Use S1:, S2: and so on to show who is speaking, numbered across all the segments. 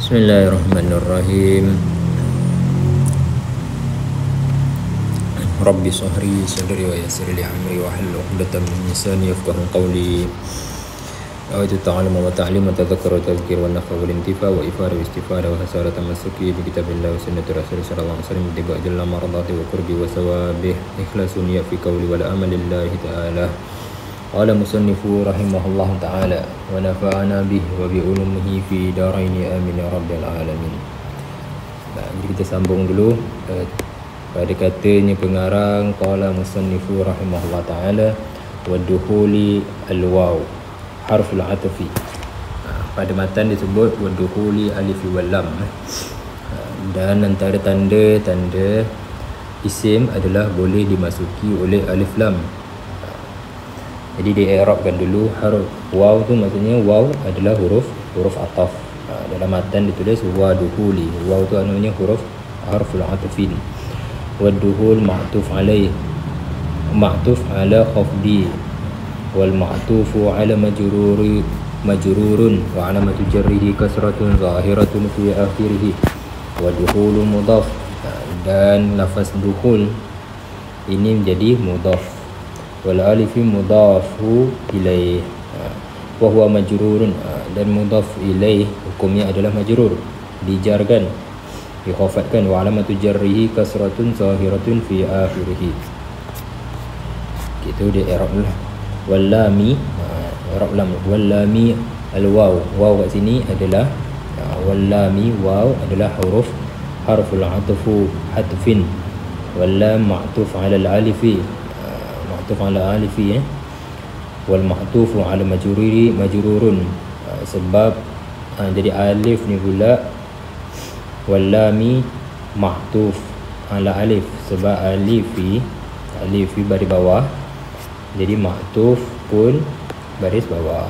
S1: Bismillahirrahmanirrahim. Rabbi shrah sadri wa yassir li amri wa hlul 'uqdatam min lisani yafqahu qawli. Awaitu ta'alluma wa ta'lim wa tadhakkur wa tadhkir wa nafa wal intifa wa ifada wa istifada wa hasara tamassuki bi kitabillah wa sunnati rasul sallallahu alaihi wasallam tiba jalla maradati wa qurbi wa sawabih ikhlasun ya fi qawli wal amal lillahi ta'ala. Qala musannifu rahimahullah ta'ala wa nafa'ana bih wa bi ulumihi fi daraini amin ya rabbil alamin. Jadi kita sambung dulu pada katanya pengarang qala musannifu rahimahullah ta'ala wa dukhuli al-waw harful atfi. Pada matan disebut wa dukhuli alif wal lam, dan antara tanda-tanda isim adalah boleh dimasuki oleh alif lam. Jadi di-i'rabkan dulu huruf waw tu, maksudnya waw adalah huruf ataf. Dalam matan ditulis wa dukhuli. Waw tu namanya huruf harful atfin. Wa dukhul ma'tuf alaih, ma'tuf ala khafdi, wal ma'tufu ala majrurun wa alamatu jarrihi kasratun zahiratun fi akhirih. Wa dukhulu mudhaf, dan lafaz dukhul ini menjadi mudhaf. Wal alifi mudhafu ilaih wa huwa majrurun, dan mudhaf ilaih hukumnya adalah majrur, dijarkan, dikhafatkan. Wa alamatu jarrihi kasratun zahiratun fi akhirih. Gitu dia i'rab lah. Wal lami, i'rab lam. Wal lami al waw, waw kat sini adalah wal lami, waw adalah huruf harful atfu hatfin. Wal lam ma'tuf ala al alifi, ma'tuf ala alifi, wal ma'tufu ala majrurun, sebab jadi alif ni pula wal lami ma'tuf ala alif, sebab alifi baris bawah, jadi ma'tuf pun baris bawah.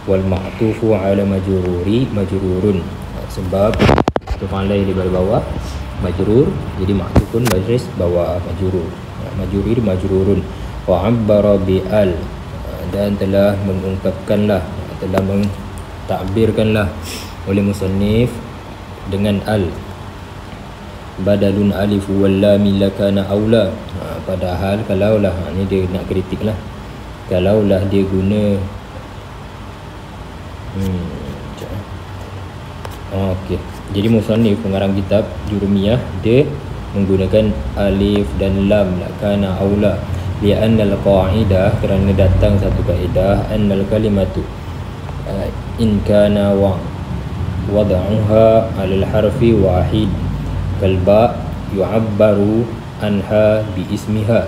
S1: Wal ma'tufu ala majrurun, sebab ma'tuf ala di baris bawah majrur, jadi ma'tuf pun baris bawah majrurun. Wa 'abbara bi al, dan telah mengungkapkanlah, telah mentakbirkanlah oleh musannif dengan al. Badalun alif wal lam lakana aula, padahal kalaulah, ni dia nak kritik lah, kalaulah dia guna okey. Jadi musannif pengarang kitab Jurumiyah dia menggunakan alif dan lam lakana aula, li'anna al-qa'idah, kerana datang satu kaedah, annal kalimatu in kana wad'uha 'ala al-harfi wahid kalba yu'abbaru anha bi ismiha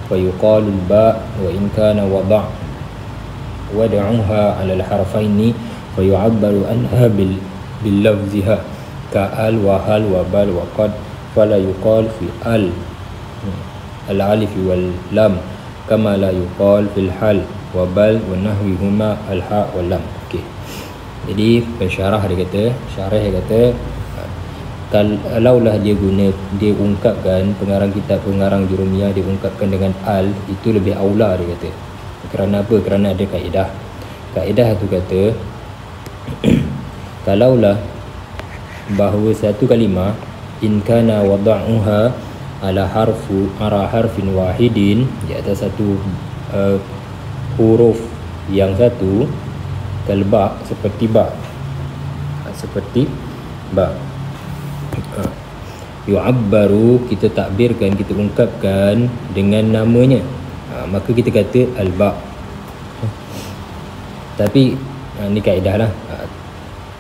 S1: wa yuqalu al-ba, wa in kana wad'uha 'ala al-harfaini fa yu'abbaru anha bil lafziha ka al wa hal wa bal wa qad, fala yuqal fi al alif wal lam kama la yuqal fil hal wa bal wa nahwihuma al ha wal lam. Okey. Jadi pensyarah dia kata, kalaulah dia ungkapkan, pengarang Jurumiyah dia ungkapkan dengan al, itu lebih aula dia kata. Kerana apa? Kerana ada kaedah tu kata kalaulah bahawa satu kalimah in kana wada'uha ala harfin wahidin, di atas satu huruf yang satu, kalba, seperti ba, yu'abbaru, kita takbirkan, kita ungkapkan dengan namanya, maka kita kata al-ba. Tapi ni kaedah lah.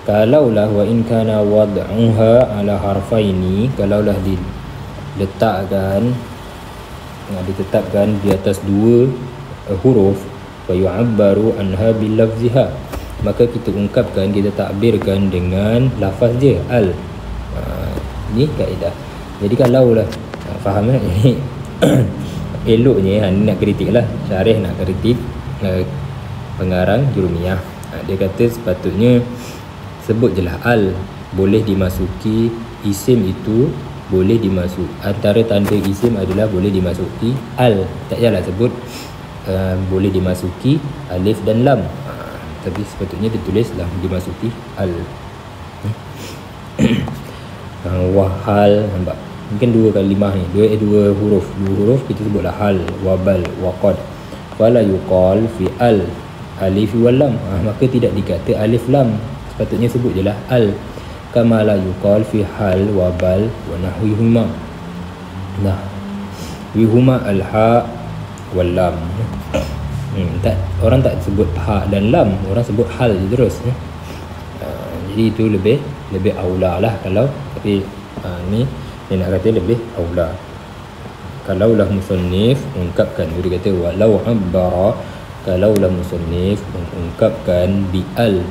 S1: Kalaulah wa in kana wad'uha ala harfaini, kalaulah ditetapkan di atas dua huruf, wa yu'abbaru anha bil lafziha, maka kita ungkapkan, kita takbirkan dengan lafaz dia al. Ni kaedah. Jadi kalaulah faham tak ni? Eloknya ni nak kritik lah, syarih nak kritik pengarang Jurumiyah. Dia kata sepatutnya sebut je lah al, boleh dimasuki isim, itu boleh dimasuki, antara tanda isim adalah boleh dimasuki al, tak payahlah sebut boleh dimasuki alif dan lam. tapi sepatutnya ditulislah dimasuki al. Wahal, nampak mungkin dua kalimah ni, dua huruf kita sebutlah hal, wabal, waqad. Fala yuqal fi al alif wal lam, maka tidak dikata alif lam, sepatutnya sebut je lah al. Kama la yuqal fi hal wabal wa nahwihuma. Nah, wihuma al ha wal lam. Orang tak sebut ha dan lam, orang sebut hal je terus. Jadi itu lebih aula lah kalau, tapi ni dia nak kata lebih aula. Kalaulah musannif ungkapkan, dia kata walau abbara, kalaulah musannif mengungkapkan bi al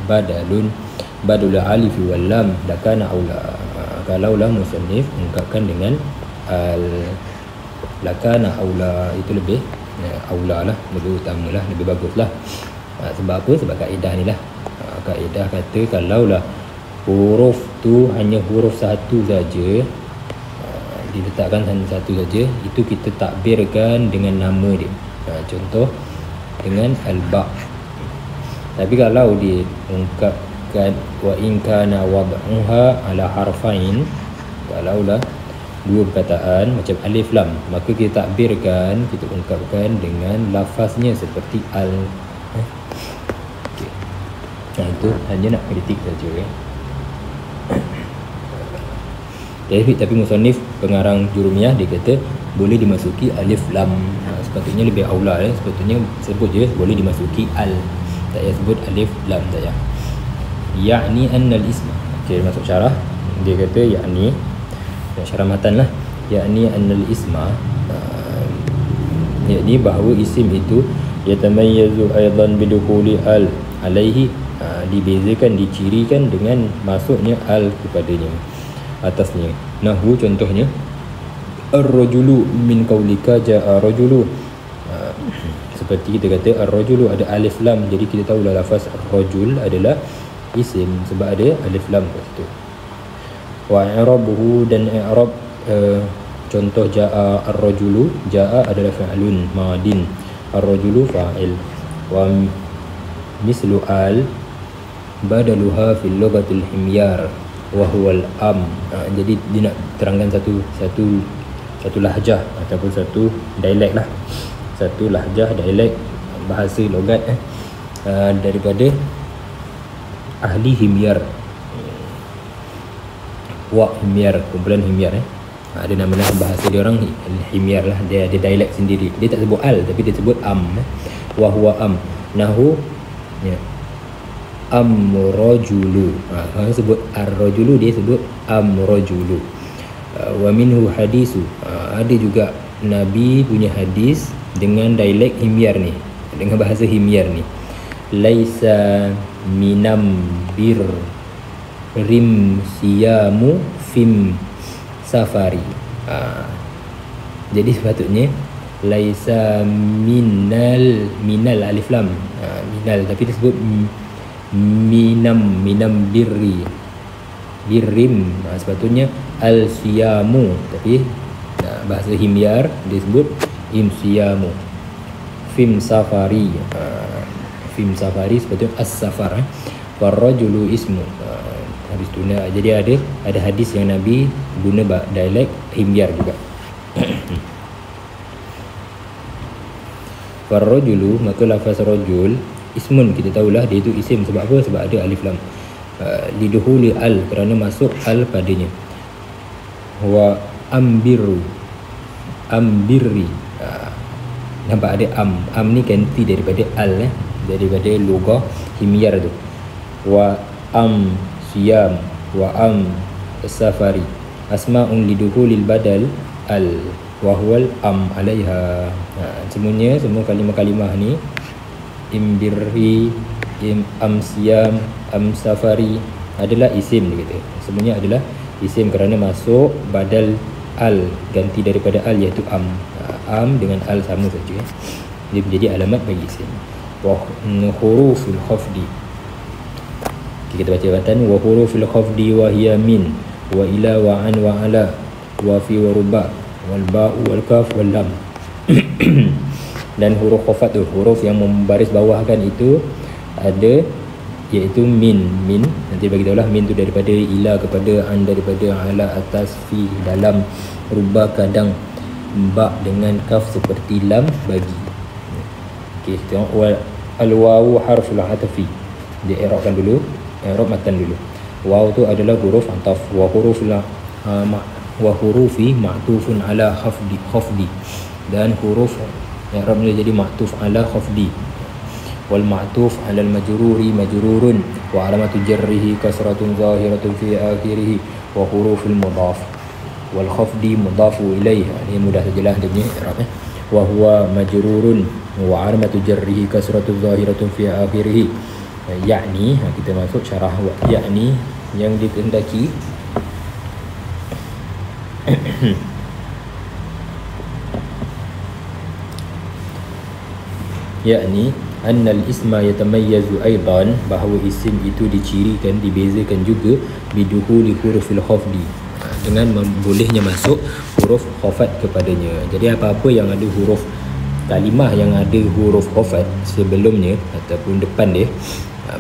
S1: badul alif wal lam lakana aula. Kalaulah musannif mengungkapkan dengan al lakana aula, itu lebih aula lah, lebih utama lah, lebih bagus lah. Sebab apa? Sebab kaedah ni lah. Kaedah kata kalaulah huruf tu hanya huruf satu saja, diletakkan hanya satu saja, itu kita takbirkan dengan nama dia. Contoh dengan al-ba. Tapi kalau diungkapkan wa in kana wad'uha ala harfain, kalaulah dua perkataan macam alif lam, maka kita takbirkan, kita ungkapkan dengan lafaznya seperti al. Okay. Itu hanya nak kritik saja. Tapi musannif pengarang Jurumiyah dia kata boleh dimasuki alif lam. Sepatutnya lebih aula, sepatutnya sebut je boleh dimasuki al, tak payah sebut alif lam saja. Ya'ni annal isma. Okey, masuk syarah. Dia kata ya'ni, syarah matan lah, ya'ni annal isma, yakni bahawa isim itu yatamayyazu aidan bidukhuli al alaihi, dibezakan, dicirikan dengan masuknya al kepadanya, atasnya. Nahwu, contohnya ar-rajulu min qaulika ja'a rajulu, seperti kita kata ar-rajulu ada alif lam, jadi kita tahulah lafaz ar-rajul adalah isim sebab ada alif lam kat situ. Wa i'rabuhu, dan i'rab contoh ja'a ar-rajulu, ja'a adalah fa'ilun madin, ar-rajulu fa'il. Wa mislu al badaluha fil lughatil himyar wa huwa al-am. Jadi dia nak terangkan satu lahjah ataupun satu dialek lah, satu lahjah dialek bahasa logat daripada ahli himyar. Wa himyar, kumpulan himyar ada nama lah bahasa dia orang himyar lah, dia ada dialek sendiri. Dia tak sebut al tapi dia sebut am. Wa huwa am nahu ya amrajulu. Kalau sebut ar-rajulu dia sebut amrajulu. Wa minhu hadisu, ada juga Nabi punya hadis dengan dialek himyar ni, dengan bahasa himyar ni. Laisa minam bir rim siyamu fim safari. Jadi sepatutnya laisa minal alif lam, minal, tapi disebut minam birrim, sepatutnya al siyamu, tapi bahasa himyar disebut im siyamu. Fim safari, fim safari sepatutnya as-safar. Warrajulu ismu. Habis tu jadi ada hadis yang Nabi guna dialek himyar juga. Warrajulu, maka lafaz rajul ismun, kita tahulah dia itu isim. Sebab apa? Sebab ada alif lam. Liduhuli al, kerana masuk al padanya. Wa ambirri, nampak ada am ni ganti daripada al, daripada lugah himyar tu. Wa am siyam, wa am safari, asma'un liduhulil badal al wa huwal am alaiha. Semuanya, semua kalimah-kalimah ni, imbirri, am siyam, am safari, adalah isim dia kata. Semuanya adalah isim kerana masuk badal al, ganti daripada al iaitu am. Am dengan al sama saja, dia menjadi alamat bagi isim. Wa huruful khafdi, kita baca matan. Wa huruful khafdi wa hiya min wa ila wa an wa ala wa fi wa ruba wal ba'u wal kaf wal lam. Dan huruf khafat tu, huruf yang membaris bawahkan itu ada, iaitu min. Nanti bagi tahulah min tu daripada ila kepada an, daripada ala atas, fi dalam, rubah kadang, ba dengan kaf seperti lam bagi. Okey, tengok al wawu harful atfi. Dia i'rabkan dulu, i'rab matan dulu. Waw tu adalah huruf ataf, wa hurufi ma'tufun ala khafdi, dan huruf i'rabnya jadi ma'tuf ala khafdi. Wal ma'tuf 'ala al majruri majrurun wa 'alamatu jarrihi kasratun zahiratun fi akhirih wa huruful mudhaf. Wal khafdi mudhafu ilaih. Ini mudah sajalah dia punya i'rab. Wa huwa majrurun wa 'alamatu jarrihi kasratun zahiratun fi akhirih. Yakni, kita masuk syarah yakni yang dikehendaki. Yakni annal isma yatamayyazu aidan, bahawa isim itu dicirikan, dibezakan juga biduhuli hurufil khafdi, dengan bolehnya masuk huruf khafat kepadanya. Jadi apa-apa yang ada huruf kalimah yang ada huruf khafat sebelumnya ataupun depan dia,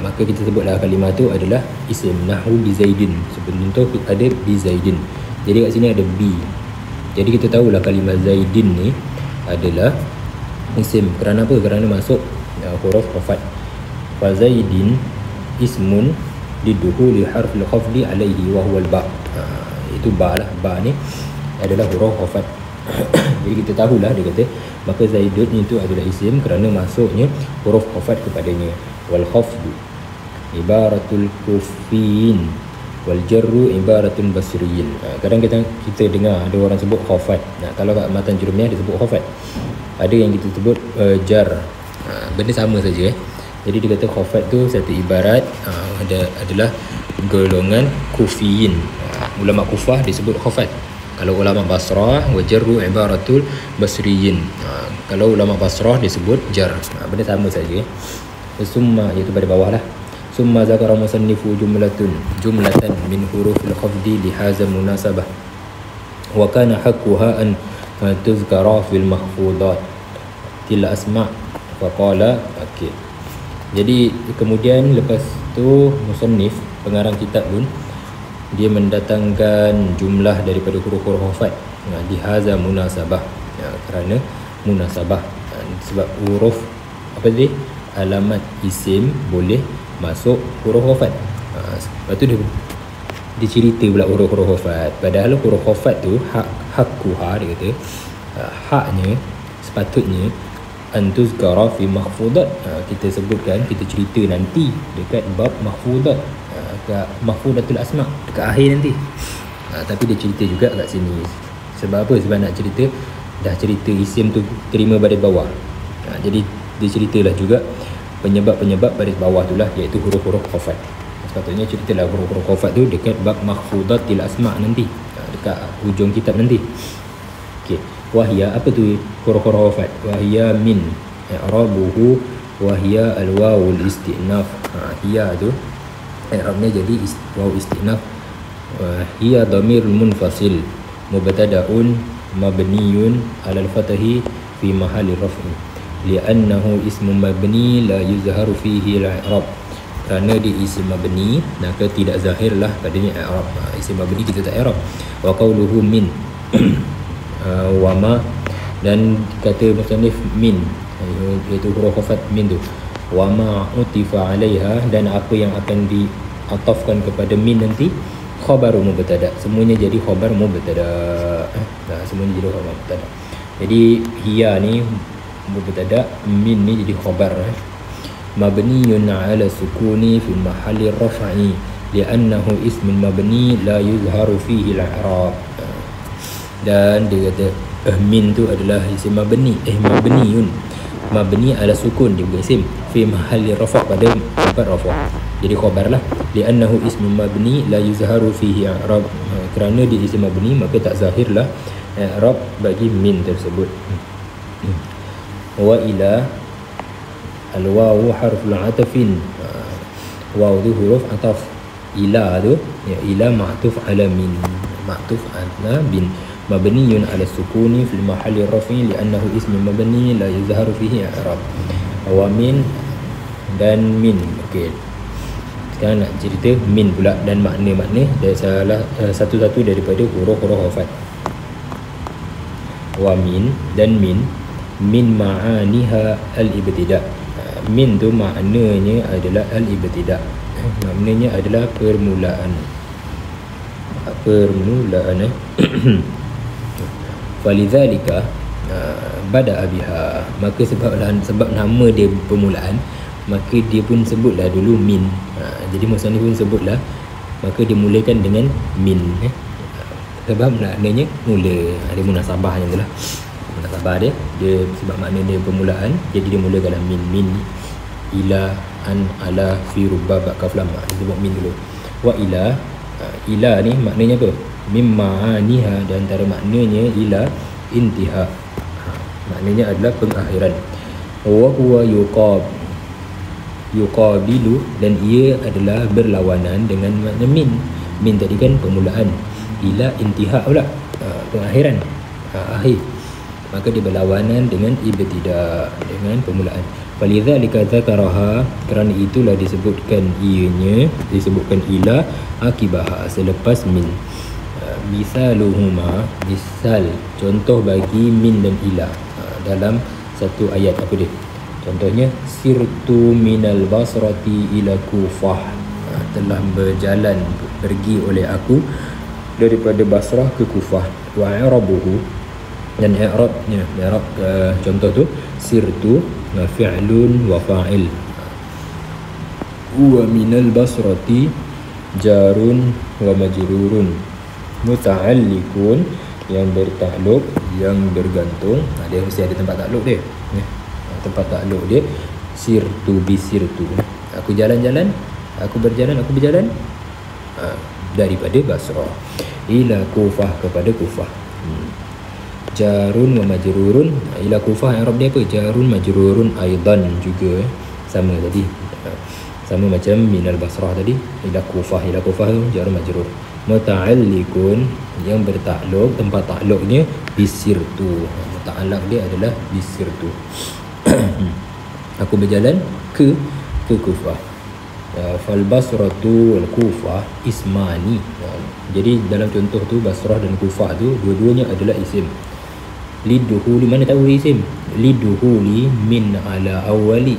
S1: maka kita sebutlah kalimah tu adalah isim. Nahwu bi zaidin, sebelum tu ada bi zaidin, jadi kat sini ada bi. Jadi kita tahulah kalimah zaidin ni adalah isim. Kerana apa? Kerana masuk huruf khafat. Fa zaidin ismun liduhuli harfil khafdi alaihi wa huwa al-ba. Itu ba lah. Ba ni adalah huruf khafat. Jadi kita tahulah, dia kata maka zaidun itu adalah isim kerana masuknya huruf khafat kepadanya. Wal khafdu ibaratul kufiyin wal jarru ibaratun basriyin. Kadang kita dengar ada orang sebut khafat. Kalau kat matan jurumiyah dia sebut khafat. Ada yang kita sebut jar. Benda sama saja. Jadi dia kata khafat tu satu ibarat adalah golongan kufiyin. Ulama Kufah disebut khafat. Kalau ulama Basrah, wa jarru ibaratul basriyin. Kalau ulama Basrah disebut jar. Benda sama saja. Summa, iaitu pada bawah lah. Summa zakara musannifu jumlatan min hurufil khafdi lihaza munasabah. Wa kana haqquha an tuzkara fil mahfudat til asma' faqala. Okey. Jadi kemudian lepas tu musannif, pengarang kitab pun, dia mendatangkan jumlah daripada huruf-huruf khafat lihaza munasabah, kerana munasabah, sebab huruf apa tadi, alamat isim boleh masuk huruf khafat. Lepas tu dia cerita pula huruf-huruf khafat. Padahal huruf khafat tu hakkuha, dia kata haknya sepatutnya antuzkara fi mahfudat. Kita sebutkan, kita cerita nanti dekat bab mahfudat, kat mahfudatul asma, dekat akhir nanti. Tapi dia cerita juga kat sini. Sebab apa? Sebab nak cerita, dah cerita isim tu terima baris bawah. Jadi dia ceritalah juga penyebab-penyebab baris bawah tu lah, iaitu huruf-huruf khafat. Sepatutnya ceritalah huruf-huruf khafat tu dekat bab mahfudatil asma nanti, dekat hujung kitab nanti. Okey, wahia, apa tu huruf-huruf khafat? Wahia min i'rabuhu wahia alwawul istinaf. Hiya tu i'rabnya jadi waw istinaf. Hiya dhamirul munfasil mubtada'un mabniyun 'alal fathi fi mahalli raf'i li'annahu ismun mabni la yuzharu fihi al-i'rab. Kerana dia isim mabni, maka tidak zahirlah padanya i'rab. Isim mabni kita tak i'rab. Wa qawluhu min wa ma, dan kata musannif min, iaitu huruf khafat min tu, wa ma utifa 'alaiha, dan apa yang akan diatafkan kepada min nanti, khabaru mubtada, semuanya jadi khabar mubtada. Semuanya jadi khabar mubtada. Jadi hiya ni mubtada, min ni jadi khabar. Mabniyun 'ala sukuni fi mahalli raf'i li'annahu ismun mabni la yuzharu fihi al-i'rab. Dan dia kata min tu adalah isim mabni, mabniyun, mabni ala sukun, dia bukan isim, fi mahalli rafa', pada tempat rafa', jadi khabar lah. Li'annahu ismun mabni la yuzharu fihi i'rab, kerana dia isim mabni maka tak zahirlah i'rab bagi min tersebut. Wa ila al-wawu harful atafin. Waw tu huruf ataf. Ila tu, ya, ila ma'tuf ala min, ma'tuf ala bin, mabniyun ala sukuni fil mahalli raf'i li'annahu ismun mabni la yuzharu fihi i'rab. Wa min dan min. Okey, sekarang nak cerita min pula dan makna-makna dan salah satu-satu daripada huruf-huruf hafal. Wa min dan min ma'aniha al-ibtida'. Min tu maknanya adalah al-ibtida'. Maknanya adalah permulaan. Falidzalika bada'a biha, maka sebab nama dia permulaan, maka dia pun sebutlah dulu min. Jadi musannif pun sebutlah, maka dia mulakan dengan min. Sebab maknanya mula, dia munasabahnya tu lah. Munasabah dia sebab makna dia permulaan, jadi dia mulakan dengan min ila an ala fi rubba ba kaf lam. Dia sebut min dulu. Wa ila ni maknanya apa? Mimma aniha, dan antara maknanya ila intiha, maknanya adalah pengakhiran. Wa huwa yuqabilu, dan ia adalah berlawanan dengan makna min tadi kan permulaan, ila intiha pula pengakhiran, akhir, maka dia berlawanan dengan ibtida, dengan permulaan. Falidzalika dzakaraha, kerana itulah disebutkan ianya, disebutkan ila akibaha, selepas min. Misaluhuma, misal contoh bagi min dan ila dalam satu ayat, apa dia? Contohnya, sirtu minal basrati ila kufah, telah berjalan, pergi oleh aku daripada Basrah ke Kufah. Wa i'rabuhu, dan i'rabnya, contoh tu sirtu fi'lun wa fa'il. Wa minal basrati jarun wa majrurun, muta'alliqun, yang bertakluk, yang bergantung. Dia mesti ada tempat takluk dia. Tempat takluk dia sirtu bisirtu, aku jalan-jalan, aku berjalan daripada Basrah ila Kufah, kepada Kufah. Jarun wa majrurun, ila Kufah i'rab dia apa? Jarun majrurun aidan, juga sama tadi, sama macam minal Basrah tadi. Ila Kufah tu jarun majrur. Muta'alliqun, yang bertakluk, tempat takluknya bisirtu, muta'allaq dia adalah bisirtu. Aku berjalan ke Kufah. Fal basratu wal Kufah ismani. Jadi dalam contoh tu Basrah dan Kufah tu dua-duanya adalah isim. Liduhuli, mana tahu isim? Liduhuli min ala awwali,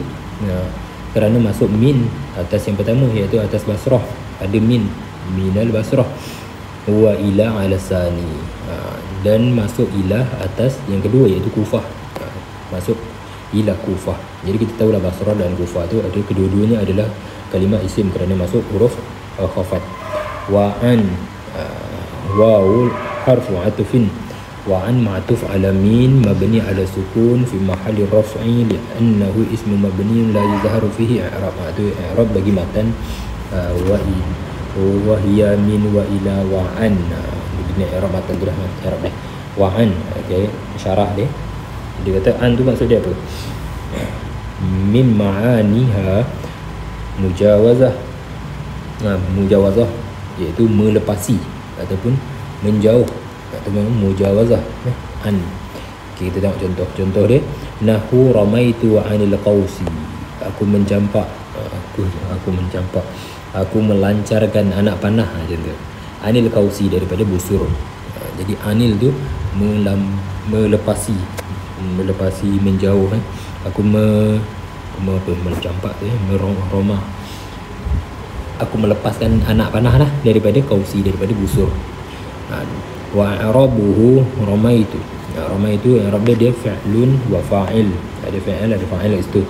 S1: kerana masuk min atas yang pertama, iaitu atas Basrah, ada minal Basrah. Wa ila ala sani, dan masuk ila atas yang kedua, iaitu Kufah, masuk ila Kufah. Jadi kita tahulah Basrah dan Kufah tu ada, kedua-duanya adalah kalimah isim kerana masuk huruf khafat. Wa an waul harfu atufin, wa an ma'tuf ala min mabni ala sukun fi mahalli raf'i li'annahu ismu mabni la yuzharu fihi i'rab. Itu i'rab bagi matan wa hiya min wa ila wa an. Begini i'rab matan tu dah, i'rab dah wa an. Okey, syarah dia kata an tu maksud dia apa? Min ma'aniha mujawazah. Mujawazah iaitu melepasi ataupun menjauh, ataupun mujawazah an. Okay, kita tengok contoh dia. Nahu ramaitu anil qausi, aku mencampak, aku melancarkan anak panah, macam tu. Anil qausi, daripada busur. Jadi anil tu melepasi, menjauh. Aku mencampak tu, meromah. Aku melepaskan anak panah lah daripada kausi, daripada busur. Wa i'rabuhu ramaitu. Ramaitu i'rab dia fi'lun wa fa'il. Ada fi'il, ada fa'il kat situ.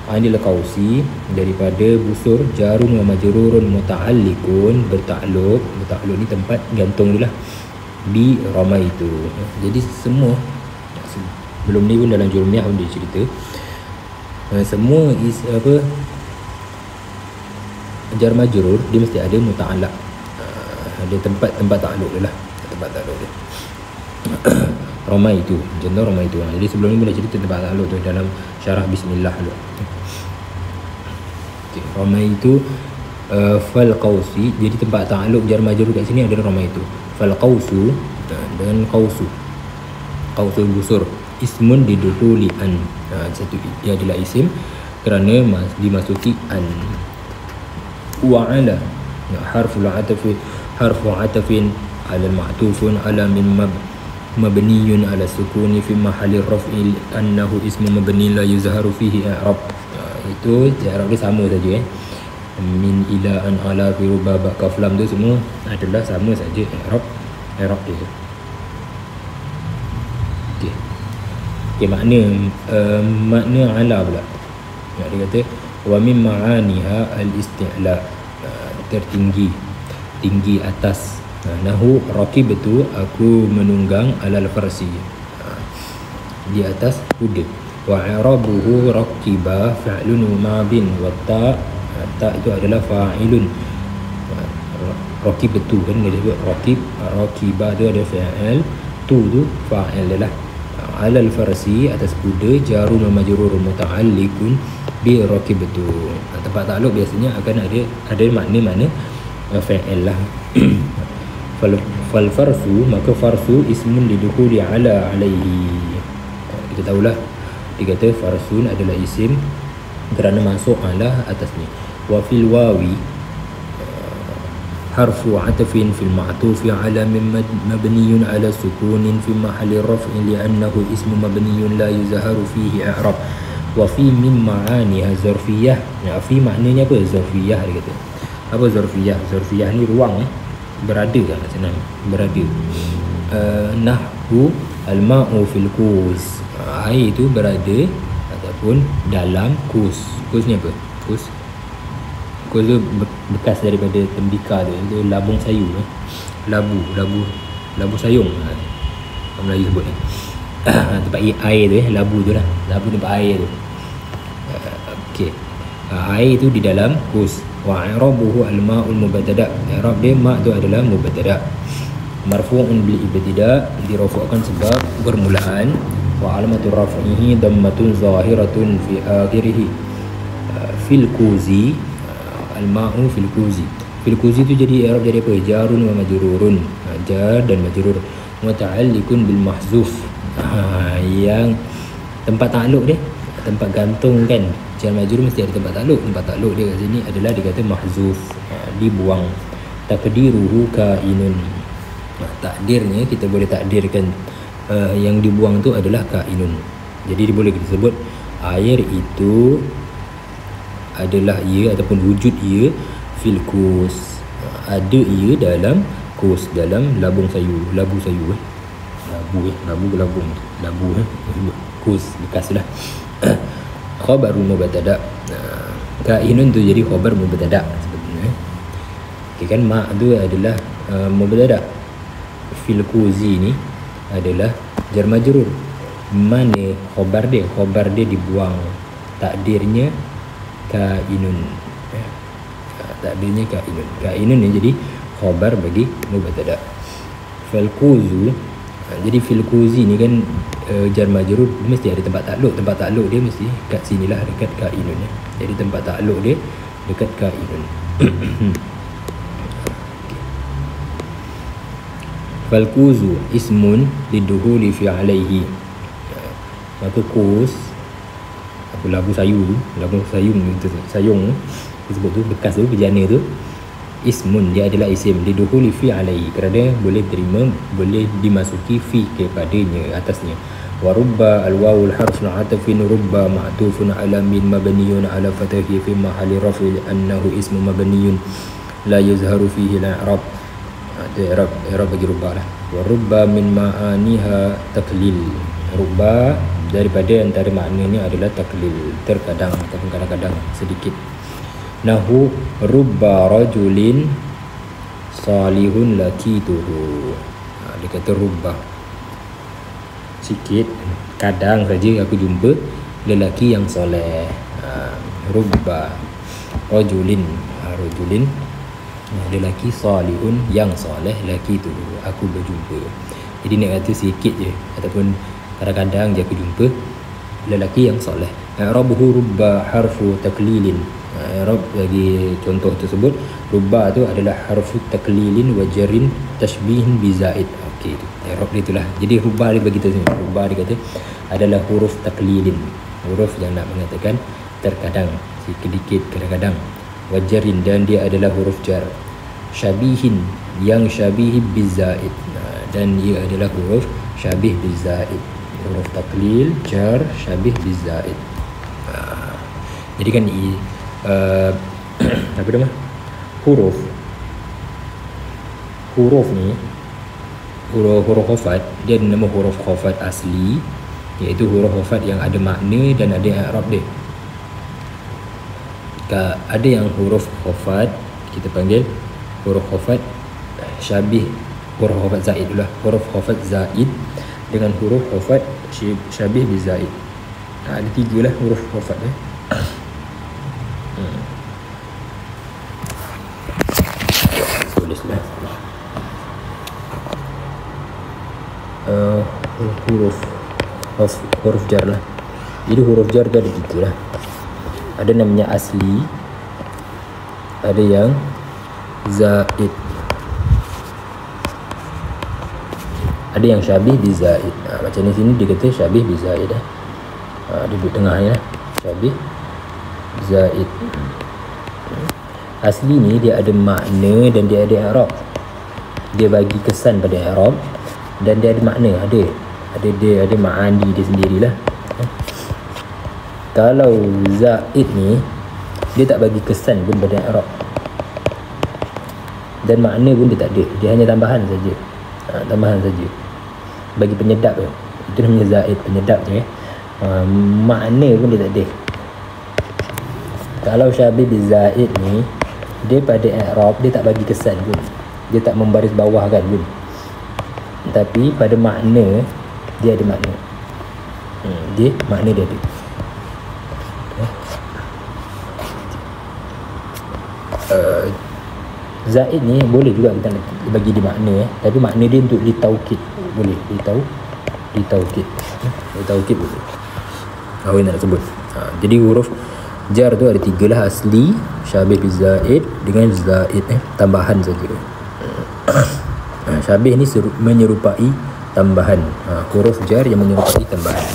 S1: Anil kausi, daripada busur. Jarun wa majrurun muta'alliqun, bertakluk. Bertakluk ni tempat gantung dia lah. Bi ramaitu. Jadi semua, belum ni pun dalam Jurmiyah pun dia cerita, semua jar majrur dia mesti ada muta'allaq, ada tempat takluk dia lah, tempat takluk dia. Ramai itu, contoh ramai itu. Jadi sebelum ni boleh cerita tempat takluk tu dalam syarah bismillah dulu. Okay, ramai itu fal qausi, jadi tempat takluk jar majrur kat sini adalah ramai itu. Fal qausu, dan qausul busur ismun diduhuli an, satu dia adalah isim kerana dimasuki an. Wa ala harful atafi harfu atafin ala ma'tufun ala min mabniyun ala sukuni fi mahalli raf'i annahu ismu mabni la yuzharu fihi i'rab. Itu i'rab dia sama saja min ila an ala fi ruba ba kaf lam tu semua adalah sama saja i'rab dia. Okey, makna ala pula. Dia kata wa min ma'aniha al-isti'la, tertinggi, tinggi atas. Nahu raqibtu, aku menunggang alal farsi, di atas kuda. Wa i'rabuhu raqiba fi'lun ma'bin wa ta itu adalah fa'ilun. Raqibtu kan dia sebut raqib, raqiba tu ada fa'il, tu fa'il adalah alal farsi, atas kuda, jarun wa majrur muta'alliqun bi raqibtu. Tempat takluk biasanya akan ada makna fa'il lah. Fal farsu, maka farsu ismun lidukhuli ala alaihi. Kita tahulah, dia kata farsun adalah isim kerana masuk ala atasnya. Wa fil wawi harfu atafin fil ma'tufi ala min mabniyun ala sukunin fi mahalli raf'in li'annahu ismu mabniyun la yuzharu fihi i'rab. Wa fi min ma'aniha zarfiyah. Fi maknanya apa? Zarfiyah dia kata. Apa zarfiyah? Zarfiyah ni ruang, berada kan, senang berada. Nahwu al-ma'u fil kus, air itu berada ataupun dalam kus. Kus ni apa? Kus tu bekas daripada tembikar tu labung sayur, labu sayung, orang Melayu sebut tempat air tu labu tu lah, labu tempat air tu. Okey, air tu di dalam kus. Wa i'rabuhu al-ma'ul mubtada, i'rab dia ma' tu adalah mubtada, marfu'un bil ibtida, dirafa'kan sebab permulaan. Wa alamatur raf'ihi dammatun zahiratun fi akhirih. Fil kuzi, al-ma'u fil kuzi. Fil kuzi tu jadi i'rab jadi apa? Jarun wa majrurun, jar dan majrur. Muta'alliqun bil mahzuf, yang tempat takluk dia, tempat gantung kan, jar majrur mesti ada tempat takluk. Tempat takluk dia kat sini adalah dikata mahzuf, dibuang. Takdiruhu kainun, takdirnya kita boleh takdirkan yang dibuang tu adalah kainun. Jadi dia boleh kita sebut air itu adalah ia ataupun wujud ia fil kus, ada ia dalam kus, dalam labung sayur, labu sayur labu kus bekas dah. Khabarul mubtada, kainun tu jadi khabar mubtada sebetulnya. Okey kan, ma' tu adalah mubtada, fil kuzi ni adalah jar majrur. Mana khabar dia? Khabar dia dibuang, takdirnya kainun, takdirnya kainun. Kainun ni jadi khabar bagi mubtada. Fal kuzu, jadi fil kuzi ni kan jar majrur mesti ada tempat takluk. Tempat takluk dia mesti kat sinilah, dekat kainun ya. Jadi tempat takluk dia dekat kainun. Fal kuzu ismun lidukhuli fi alaihi, maka kus labu sayur tu, labu sayung disebut tu, bekas tu, bejana tu, ismun dia adalah isim lidukhuli fi alaihi, kerana boleh terima, boleh dimasuki fi kepadanya, atasnya. Wa rubba al-wawul harfun atafin rubba ma'tufun ala min mabniyun ala fatahi fi mahalli raf'i annahu ismu mabniyun la yuzharu fihi al-i'rab. I'rab bagi rubba lah. Wa rubba min ma'aniha taklil, rubba daripada antara maknanya adalah taklil, terkadang ataupun kadang-kadang sedikit. Nahu rubba rajulin salihun lakituhu, dia kata rubba, sikit, kadang saja aku jumpa lelaki yang soleh. Rubba rajulin, rajulin lelaki, salihun yang soleh, lakituhu aku berjumpa. Jadi nak kata sikit je ataupun kadang-kadang je aku jumpa lelaki yang soleh. I'rabuhu rubba harfu taklilin, i'rab bagi contoh tersebut, rubba tu adalah harfu taklilin wa jarin tashbihin bi zaid. Okey, i'rab dia itulah. Jadi rubba dia bagi tu, rubba dia kata adalah huruf taklilin, huruf yang nak mengatakan terkadang, sedikit kadang-kadang. Wajarin, dan dia adalah huruf jar. Syabihin, yang syabih bizaid, dan ia adalah huruf syabih bizaid. Huruf taqlil, jar, syabih bizaid. Jadi kan apa nama? Huruf ni, huruf khafat, dia ada nama huruf khafat asli, iaitu huruf khafat yang ada makna dan ada i'rab dia. Ada yang huruf khafat kita panggil huruf khafat syabih, huruf khafat zaid dulu lah. Huruf khafat zaid dengan huruf khafat syabih bizaid. Ada 3 lah huruf khafat ni. Tulislah huruf jar lah. Jadi huruf jar tu ada 3 lah. Ada namanya asli, ada yang zaid, ada yang syabih bizaid. Macam ni sini dia kata syabih bizaid dah. Dia duduk tengah ni lah, syabih zaid. Asli ni dia ada makna dan dia ada i'rab. Dia bagi kesan pada i'rab dan dia ada makna, ada ma'ani dia sendirilah. Kalau zaid ni dia tak bagi kesan pun pada i'rab dan makna pun dia tak ada, dia hanya tambahan saja. Tambahan saja bagi penyedap tu. Itu namanya zaid, penyedap je. Makna pun dia tak ada. Kalau syabih bizaid ni, dia pada i'rab dia tak bagi kesan pun, dia tak membaris bawahkan pun, tapi pada makna dia ada makna. Makna dia ada. Zaid ni boleh juga kita bagi dia makna, tapi makna dia untuk ditaukid, boleh ditaukid boleh. Awak nak sebut. Jadi huruf jar tu ada 3 lah, asli, syabih bizaid dengan zaid, tambahan saja. Syabih ni menyerupai tambahan. Huruf jar yang menyerupai tambahan.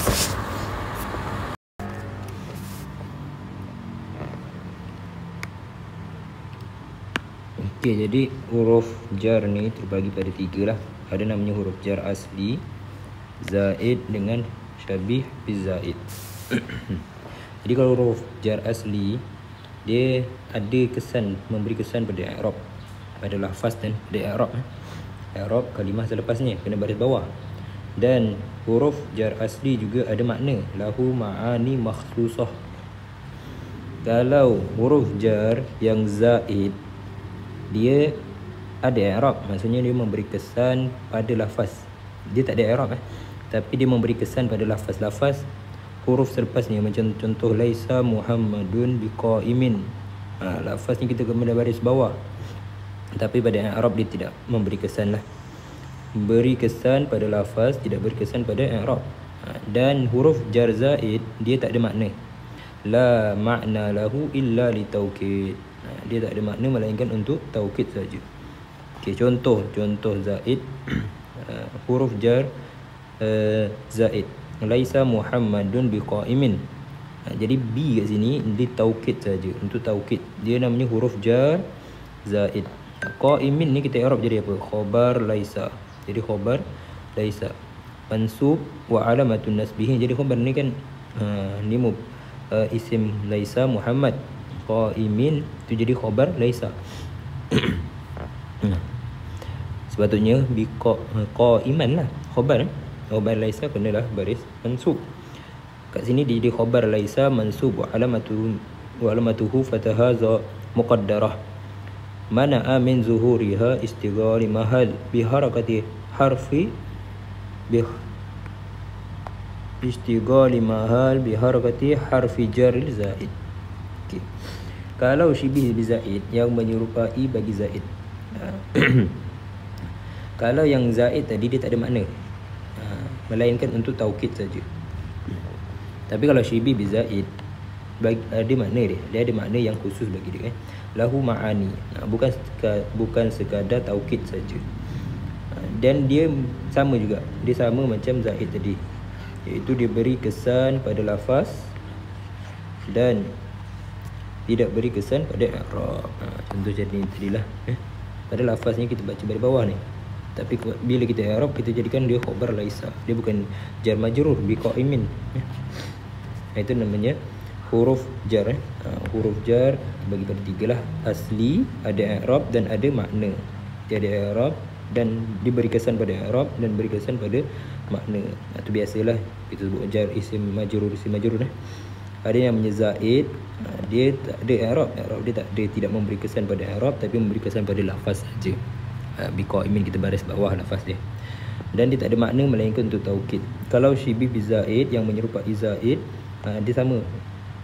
S1: Okey, jadi huruf jar ni terbagi pada 3 lah. Ada namanya huruf jar asli, zaid dengan syabih bizaid. Jadi kalau huruf jar asli, dia ada kesan, memberi kesan pada i'rab, pada lafaz dan pada i'rab. I'rab kalimah selepasnya kena baris bawah. Dan huruf jar asli juga ada makna, lahu ma'ani makhsusah. Kalau huruf jar yang zaid, dia ada i'rab, maksudnya dia memberi kesan pada lafaz. Dia tak ada i'rab tapi dia memberi kesan pada lafaz-lafaz huruf selepasnya. Macam contoh laisa Muhammadun biqaimin. Lafaz ni kita kena baris bawah, tapi pada i'rab dia tidak memberi kesan lah. Beri kesan pada lafaz, tidak beri kesan pada i'rab. Dan huruf jar zaid dia tak ada makna, la makna lahu illa litaukid. Dia tak ada makna melainkan untuk taukid saja. Okey, contoh zaid, huruf jar zaid, laisa Muhammadun biqaimin. Jadi bi kat sini dia taukid saja, untuk taukid. Dia namanya huruf jar zaid. Qaimin ni kita i'rab jadi apa? Khabar laisa. Jadi khabar laisa mansub wa alamatun nasbihi. Jadi khabar ni kan ni isim laisa Muhammad. Qaimin tu jadi khabar laisa. Sepatutnya qaiman lah khabar. Khabar laisa kenalah baris mansub. Kat sini di khabar laisa mansub wa alamatuhu fataha muqaddarah. Mana'a min zuhuriha istighali mahal bi harakati harfi istighali mahal bi harakati harfi jar zaid. Okey. Kalau syibih bi zaid yang menyerupai bagi zaid. Kalau yang zaid tadi dia tak ada makna, melainkan untuk taukid saja. Tapi kalau syibih bi zaid ada makna dia ada makna yang khusus bagi dia lahu ma'ani, bukan sekadar taukid saja. Dan dia sama juga, dia sama macam zaid tadi, iaitu dia beri kesan pada lafaz dan tidak beri kesan pada i'rab. Contoh jadi tadilah pada lafaznya kita baca dari bawah ni, tapi bila kita i'rab kita jadikan dia khabar laisa, dia bukan jar majrur bi qaimin. Itu namanya huruf jar. Huruf jar bagi pada tiga lah: asli, ada i'rab dan ada makna. Dia ada i'rab dan diberi kesan pada i'rab dan beri kesan pada makna. Itu biasalah kita sebut jar isim majrur Ada yang namanya zaid, dia tak ada i'rab, dia tidak memberi kesan pada i'rab tapi memberi kesan pada lafaz saja. Bi qaimin, kita baris bawah lafaz dia. Dan dia tak ada makna melainkan untuk taukid. Kalau syibih bi zaid, yang menyerupai zaid, dia sama,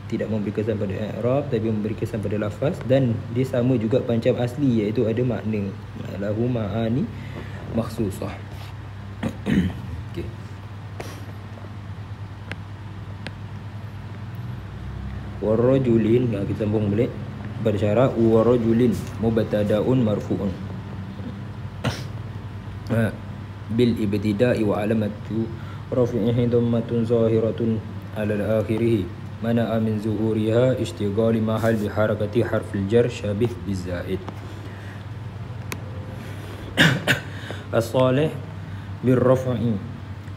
S1: tidak memberi kesan pada i'rab tapi memberi kesan pada lafaz, dan dia sama juga macam asli, iaitu ada makna, lahu ma'ani makhsusah. Okey. Warajulin, kita sambung balik pada syarah. Warajulin mubtada'un marfu'un bil ibtida'i wa alamatu rafi'ihi dhammatun zahiratun ala akhirih mana'a min zuhuriha ishtighali mahal bi harakati harfil jar syabih bizaid. As-salih bir raf'i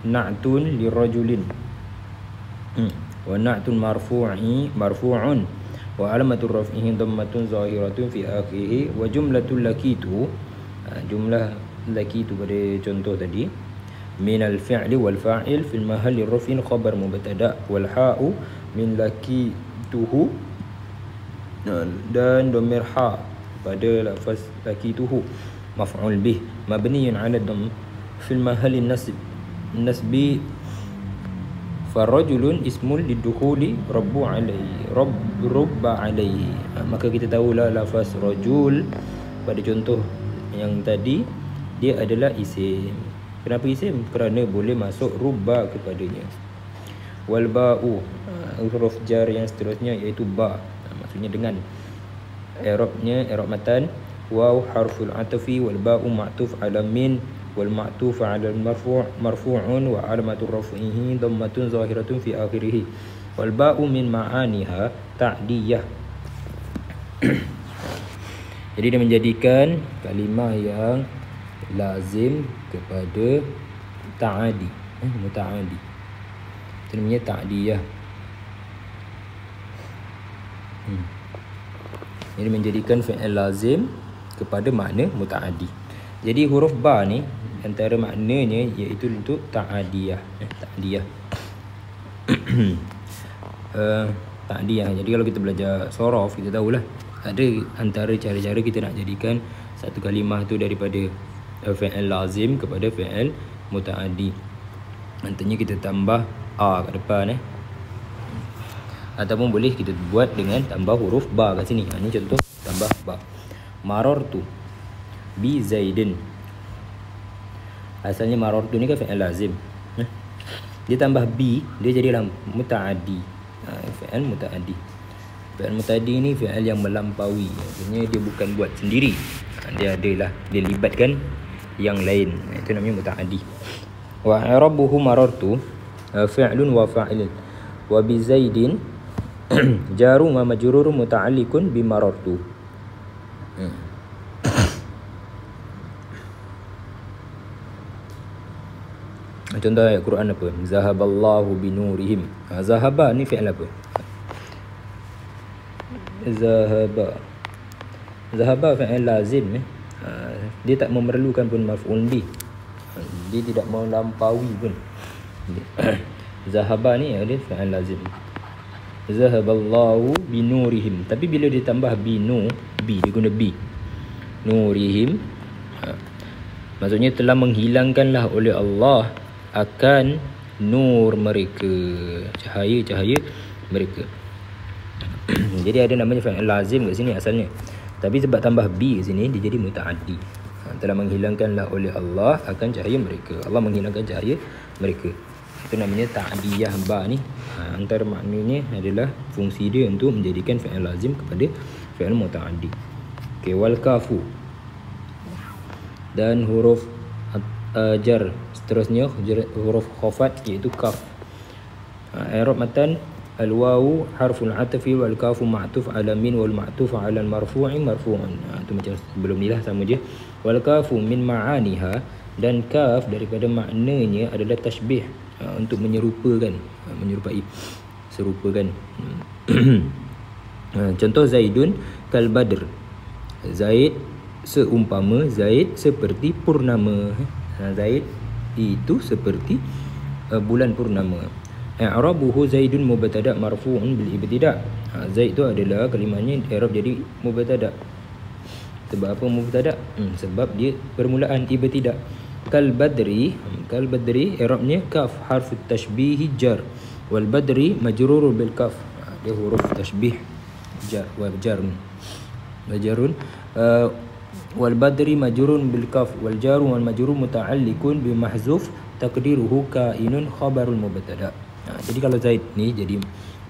S1: na'tun lirajulin wa na'tun marfu'un wa alamatur raf'ihi dhammatun zahiratun fi akhirih wa jumlatul lakitu, jumlah lakitu pada contoh tadi, minal fi'li wal fa'il fil mahalli raf'in khabar mubtada wal ha'u min lakituhu, dan dhamir ha pada lafaz lakituhu maf'ul bih mabniyun 'ala dhamm fil mahalli nasbi farajulun ismul lidukhuli rubba alaihi. Maka kita tahulah lafaz rajul pada contoh yang tadi dia adalah isim. Kenapa isim? Kerana boleh masuk rubba kepadanya. Wal ba'u, huruf jar yang seterusnya iaitu ba, maksudnya dengan. I'rabnya i'rab matan, waw harful atfi wal ba'u ma'tuf ala min wal ma'tuf ala marfu'un wa alamatur raf'ihi dhammatun zahiratun fi akhirih wal ba'u min ma'aniha ta'diyah. Jadi dia menjadikan kalimah yang lazim kepada ta'adi, muta'adi. Itu namanya ta'diyah. Jadi menjadikan fi'il lazim kepada makna muta'adi. Jadi huruf ba ni antara maknanya iaitu untuk ta'adiyah. Ta'diyah. Ta'diyah. Jadi kalau kita belajar sorof, kita tahulah ada antara cara-cara kita nak jadikan satu kalimah tu daripada fi'il lazim kepada fi'il muta'addi. Nantinya kita tambah a kat depan ataupun boleh kita buat dengan tambah huruf ba kat sini. Ini contoh tambah ba. Marartu bi zaidin. Asalnya marartu ni kan fi'il lazim. Dia tambah bi, dia jadilah muta'addi. Fi'il muta'addi. Fi'il muta'addi ni fi'il yang melampaui. Maksudnya dia bukan buat sendiri. Dia adalah, dia libatkan yang lain. Itu namanya muta'addi. Wa i'rabuhu marartu fi'lun wa fa'ilun wa bi zaidin jaru wa majrurun muta'alliqun bi marartu. Contoh ayat Quran apa? Zahaballahu binurihim. Zahaba ni fi'il apa? Zahaba fi'il lazim. Dia tak memerlukan pun maf'ul bih. Dia tidak melampaui pun. Zahaba ni ada fi'il lazim. Zahaballahu binurihim. Tapi bila ditambah binu, bi, dia guna bi, nurihim, maksudnya telah menghilangkanlah oleh Allah akan nur mereka, cahaya-cahaya mereka. Jadi ada namanya fi'il lazim kat sini asalnya. Tapi sebab tambah bi kat sini, dia jadi muta'addi. Telah menghilangkanlah oleh Allah akan cahaya mereka. Allah menghilangkan cahaya mereka. Itu namanya ta'diyah ba ni. Antara maknanya adalah fungsi dia untuk menjadikan fi'il lazim kepada fi'il muta'addi. Okey, wal kafu. Dan huruf jar seterusnya huruf khafat iaitu kaf. I'rab matan Al-wawu harful atfi wal kafu ma'tuf ala min wal ma'tuf ala marfu'i marfu'un. Itu macam sebelum ni lah, sama je. Wal kafu min ma'aniha, dan kaf daripada maknanya adalah tashbih, untuk menyerupakan, menyerupai, serupakan. Contoh Zaidun kal badr. Zaid seumpama, Zaid seperti purnama. Zaid itu seperti bulan purnama. I'rabuhu Zaidun mubtada' marfu'un bil ibtida'. Zaid tu adalah kalimahnya i'rab jadi mubtada'. Sebab apa mubtada'? Sebab dia permulaan ibtida'. Kal badri, kal badri i'rabnya kaf harfu tashbih jar, wal badri majrur bil kaf. Dia huruf tashbih jar wa jarun. Majarun wal badri majrurun bil kaf, wal jaru wal majrur muta'alliqun bi mahzuf taqdiruhu kainun khabarul mubtada'. Jadi kalau Zaid ni jadi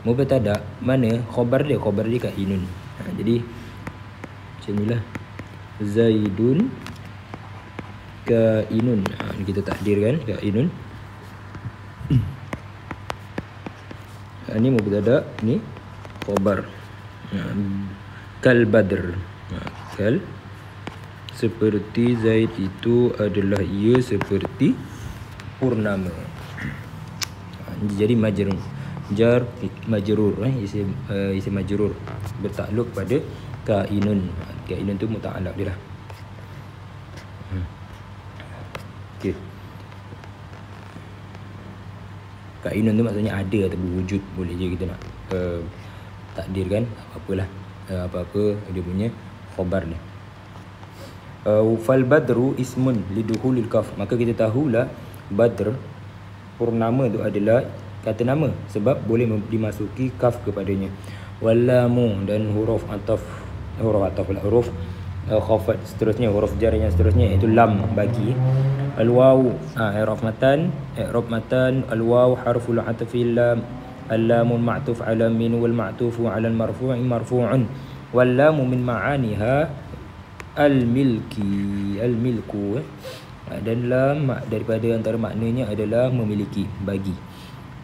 S1: mubtada', mana khabar dia? Khabar dia kainun. Jadi macam inilah, Zaidun kainun. Ni kita takdirkan kainun. Ni mubtada', ni khabar. Kal badr, kal seperti Zaid itu adalah ia seperti purnama. Jadi majrur, jar majrur, isim majrur bertakluk pada kainun. Kainun tu muta'allaq dia lah. Okey. Kainun tu maksudnya ada atau berwujud, boleh je kita nak takdirkan apa-apalah, apa-apa dia punya khabar ni. Fal badru ismun liduhulil kaf, maka kita tahulah badr, purnama tu adalah kata nama sebab boleh dimasuki kaf kepadanya. Wallamu, dan huruf ataf, huruf khafat seterusnya, huruf jar yang seterusnya iaitu lam bagi. Al-waw, i'rab matan, al-waw harful atfi lam, al-lamu ma'tuf ala min wal ma'tufu ala al-marfu'i marfu'un, wal lamu min ma'aniha al-milki, al-milku, dan lam daripada antara maknanya adalah memiliki, bagi.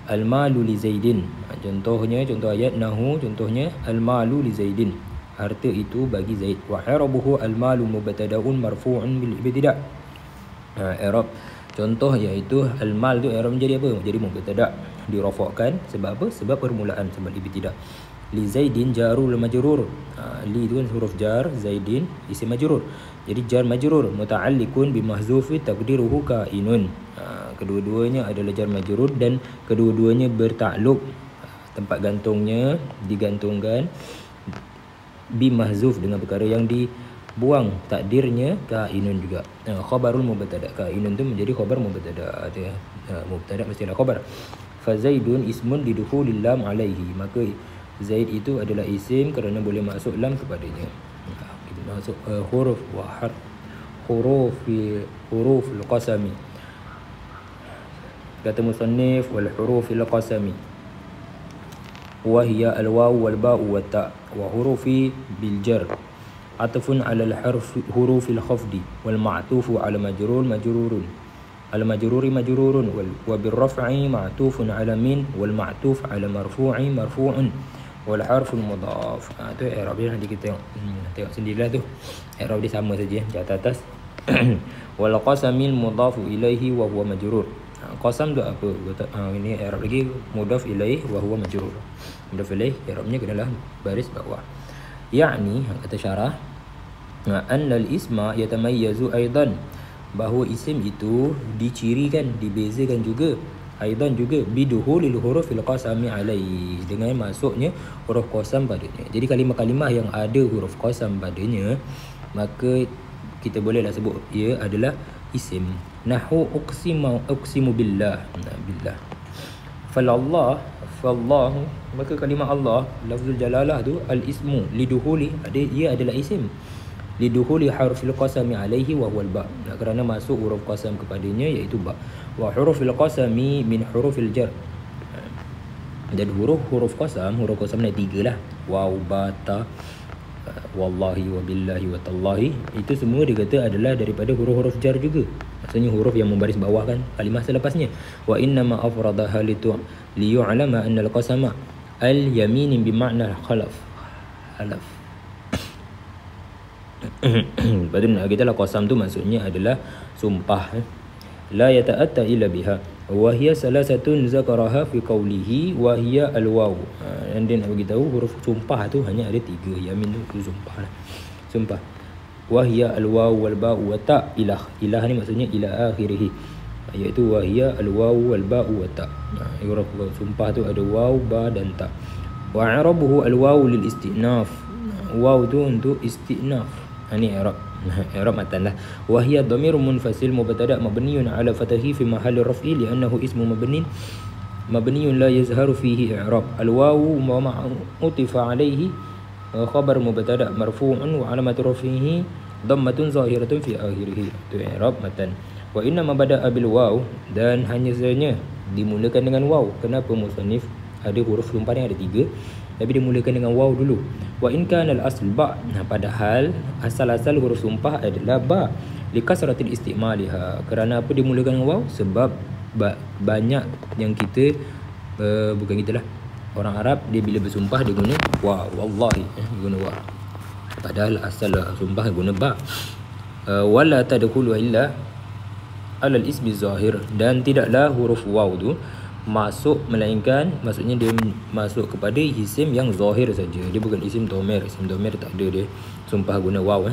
S1: Al-malu li Zaidin, contohnya, contoh ayat nahu, contohnya al-malu li Zaidin, harta itu bagi Zaid. Wa i'rabuhu al-malu mubtada'un marfu'un bil ibtida'. I'rab contoh iaitu al-mal tu i'rab menjadi apa? Jadi mubtada', dirafa'kan sebab apa? Sebab permulaan, sebab ibtida'. Li Zaidin jarul majrur. Li tu kan huruf jar, Zaidin isim majrur. Jadi jar majrur muta'alliqun bi mahzufi taqdiruhu kainun. Kedua-duanya adalah jar majrur dan kedua-duanya bertakluk, tempat gantungnya digantungkan bi mahzuf dengan perkara yang dibuang, takdirnya kainun juga. Khabarul mubtada', kainun tu menjadi khabar mubtada'. Mubtada' mestilah khabar. Fa Zaidun ismun lidukhulil lam alaihi, maka Zaid itu adalah isim kerana boleh masuk lam kepadanya. Kita masuk huruf wa harf, huruf al-qasami. Kata musannif wal huruf al-qasami wa hiya al-waw wal ba'u wat ta' wa hurufi bil jar atfun ala al-harf huruf al-khafdi wal ma'tufu ala majrur majrurun, al majruri majrurun, wa bil raf'i ma'tufun ala min wal ma'tuf ala marfu'i marfu'un wal harful mudhaf. Tu i'rab dia, nanti kita tengok sendirilah tu. I'rab dia sama saja di atas. Wal qasamil mudhafu ilaihi wa huwa majrur. Qasam tu apa? Ini i'rab lagi, mudhaf ilaihi wa huwa majrur. Mudhaf ilaihi i'rabnya kenalah baris bawah. Yakni kata syarah, anna al-isma yatamayyazu aidan, bahawa isim itu dicirikan, dibezakan juga, aidan juga biduhulil hurufil qasami alaihi, dengan masuknya huruf qasam padanya. Jadi kalimah-kalimah yang ada huruf qasam padanya, maka kita bolehlah sebut ia adalah isim. Nahu uqsimu billah, billah. Fallahu, maka kalimah Allah, lafzul jalalah tu al-ismu liduhuli, ia adalah isim liduhuli harfil qasami alaihi wa huwal ba, kerana masuk huruf qasam kepadanya iaitu ba. Wa hurufil qasami min hurufil jar, dan huruf qasam ada 3 lah, waw, ba, ta, wallahi wa billahi wa tallahi, itu semua dia kata adalah daripada huruf-huruf jar juga, maksudnya huruf yang membaris bawahkan kalimah selepasnya. Wa inna ma afradaha liyu'lama anna al-qasama al-yamin bermakna khalaf. Lepas tu nak kita lah qasam tu maksudnya adalah sumpah. La yata'atta illa biha wa hiya salasatun zakaraha fi qawlihi wa hiya al-waw. Dan dia nak bagi tahu huruf sumpah tu hanya ada 3. Yamin tu sumpah lah. Sumpah. Wa hiya al-waw wal ba' wa ta' ilah. Ilah ni maksudnya ila akhirih. Iaitu wa hiya al-waw wal ba' wa ta'. Huruf sumpah tu ada waw, ba dan ta. Wa i'rabuhu al-waw lil istinaf. Waw tu untuk istinaf. Ini i'rab. إعراب متن له وهي ضمير منفصل مبتدأ مبني على فتحه في محل رفع لأنه اسم مبني لا يظهر فيه إعراب الواو وما عطف عليه خبر مبتدأ مرفوع وعلامة رفعه ضمة ظاهرة في آخره itu إعراب متن وإنما بدأ بالواو dan hanya saja dimulakan dengan waw. Kenapa musannif ada huruf sumpah yang ada 3 tapi dia mulakan dengan waw dulu. Wa in kana al-asl ba. Padahal asal-asal huruf sumpah adalah ba. Likasratil istimaliha. Kerana apa dia mulakan dengan waw? Sebab banyak yang kita bukan kita lah, orang Arab dia bila bersumpah dia guna wa, wallahi guna wa. Padahal asal sumpah guna ba. Wala tadkhulu illa alal ismi zahir. Dan tidaklah huruf waw tu masuk melainkan maksudnya dia masuk kepada isim yang zahir saja. Dia bukan isim dhamir. Isim dhamir tak ada dia sumpah guna waw.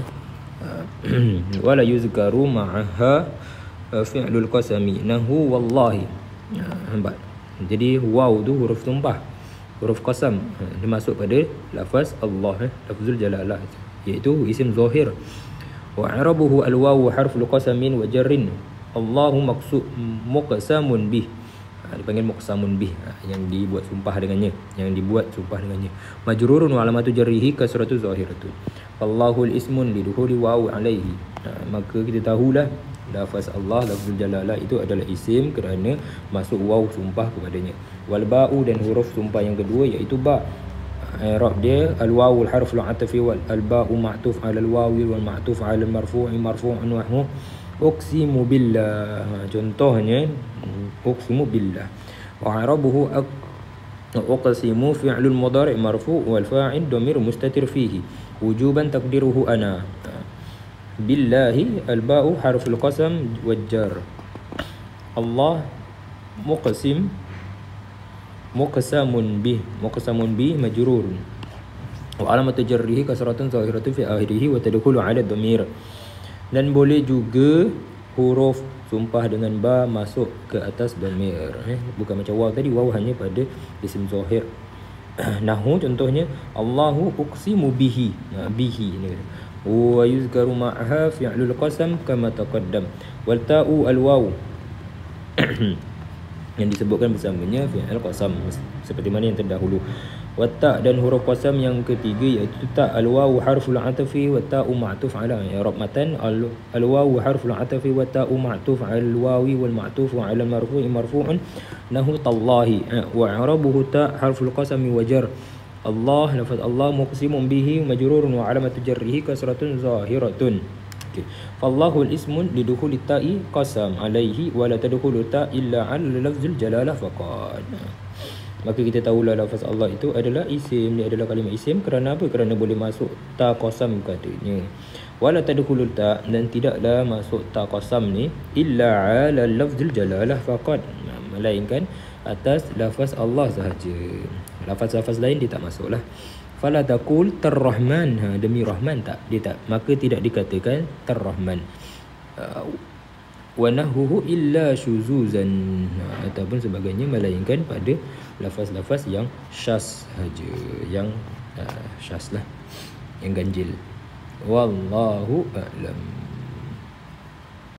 S1: Wala yuzkaru ma'aha fi'lul qasami nahu wallahi. Nampak? Jadi waw tu huruf sumpah, huruf qasam. Dia masuk pada lafaz Allah, lafzul jalalah, iaitu isim zahir. Wa i'rabuhu al-waw harful qasamin wa jarrin. Allahu maqsud muqsamun bih. Dipanggil muqsamun bih, yang dibuat sumpah dengannya, majrurun wa alamatu jarrihi kasratu zahiratu. Allahul ismun lidukhuli waw alaihi. Maka kita tahulah lafaz Allah, lafzul jalalah itu adalah isim kerana masuk waw sumpah kepadanya. Wal ba'u, dan huruf sumpah yang kedua iaitu ba. I'rab dia al-wawul harful atfi wal al-ba'u ma'tuf 'ala al-wawi wal ma'tuf 'ala al-marfu'i marfu'un wa huwa uqsimu billah. Contohnya uqsimu billah. Wa i'rabuhu uqsimu fi'lul mudhari' marfu' wal fa'il dhamir mustatir fihi wujuban taqdiruhu ana. Billahi al-ba'u harful qasam wal jar. Allah muqsamun bih majrurun wa alamatu jarrihi kasratun zahiratun fi akhirih wa tadkhulu 'ala dhamir. Dan boleh juga huruf sumpah dengan ba masuk ke atas dhamir. Bukan macam waw tadi, waw hanya pada isim zahir. Nahu contohnya Allahu uqsimu bihi. Bihi ni wa yuzkaru ma'aha fi'lul qasam kama taqaddam wal ta'u al waw yang disebutkan bersamanya fi'il qasam seperti mana yang terdahulu. Watta, dan huruf qasam yang ketiga iaitu ta. Al-wawu harful atfi wa ta'u ma'tuf 'ala i'rab matan. Al-wawu harful atfi wa ta'u ma'tuf 'ala al-wawi wal ma'tuf 'ala al-marfu'i marfu'un nahu tallahi. Wa i'rabuhu ta harful qasami wa jar. Allah, lafaz Allah muqsimun bihi majrurun wa 'alamatu jarrihi kasratun zahiratun. Fallahu al-ismun lidukhuli ta'i qasam alaihi wa la tadkhulu ta illa 'ala lafzul jalalah faqad. Maka kita tahulah lafaz Allah itu adalah isim, dia adalah kalimah isim. Kerana apa? Kerana boleh masuk ta qasam katanya. Wala tadkhulul ta, dan tidaklah masuk ta qasam ni illa ala lafzul jalalah faqad, melainkan atas lafaz Allah sahaja. Lafaz-lafaz lain dia tak masuklah. Fala taqul tar-rahman, demi rahman, tak, dia tak, maka tidak dikatakan tar-rahman. Wa nahuhu illa syuzuzan, ataupun sebagainya, melainkan pada lafaz-lafaz yang syaz saja, yang syaz lah, yang ganjil. Wallahu a'lam.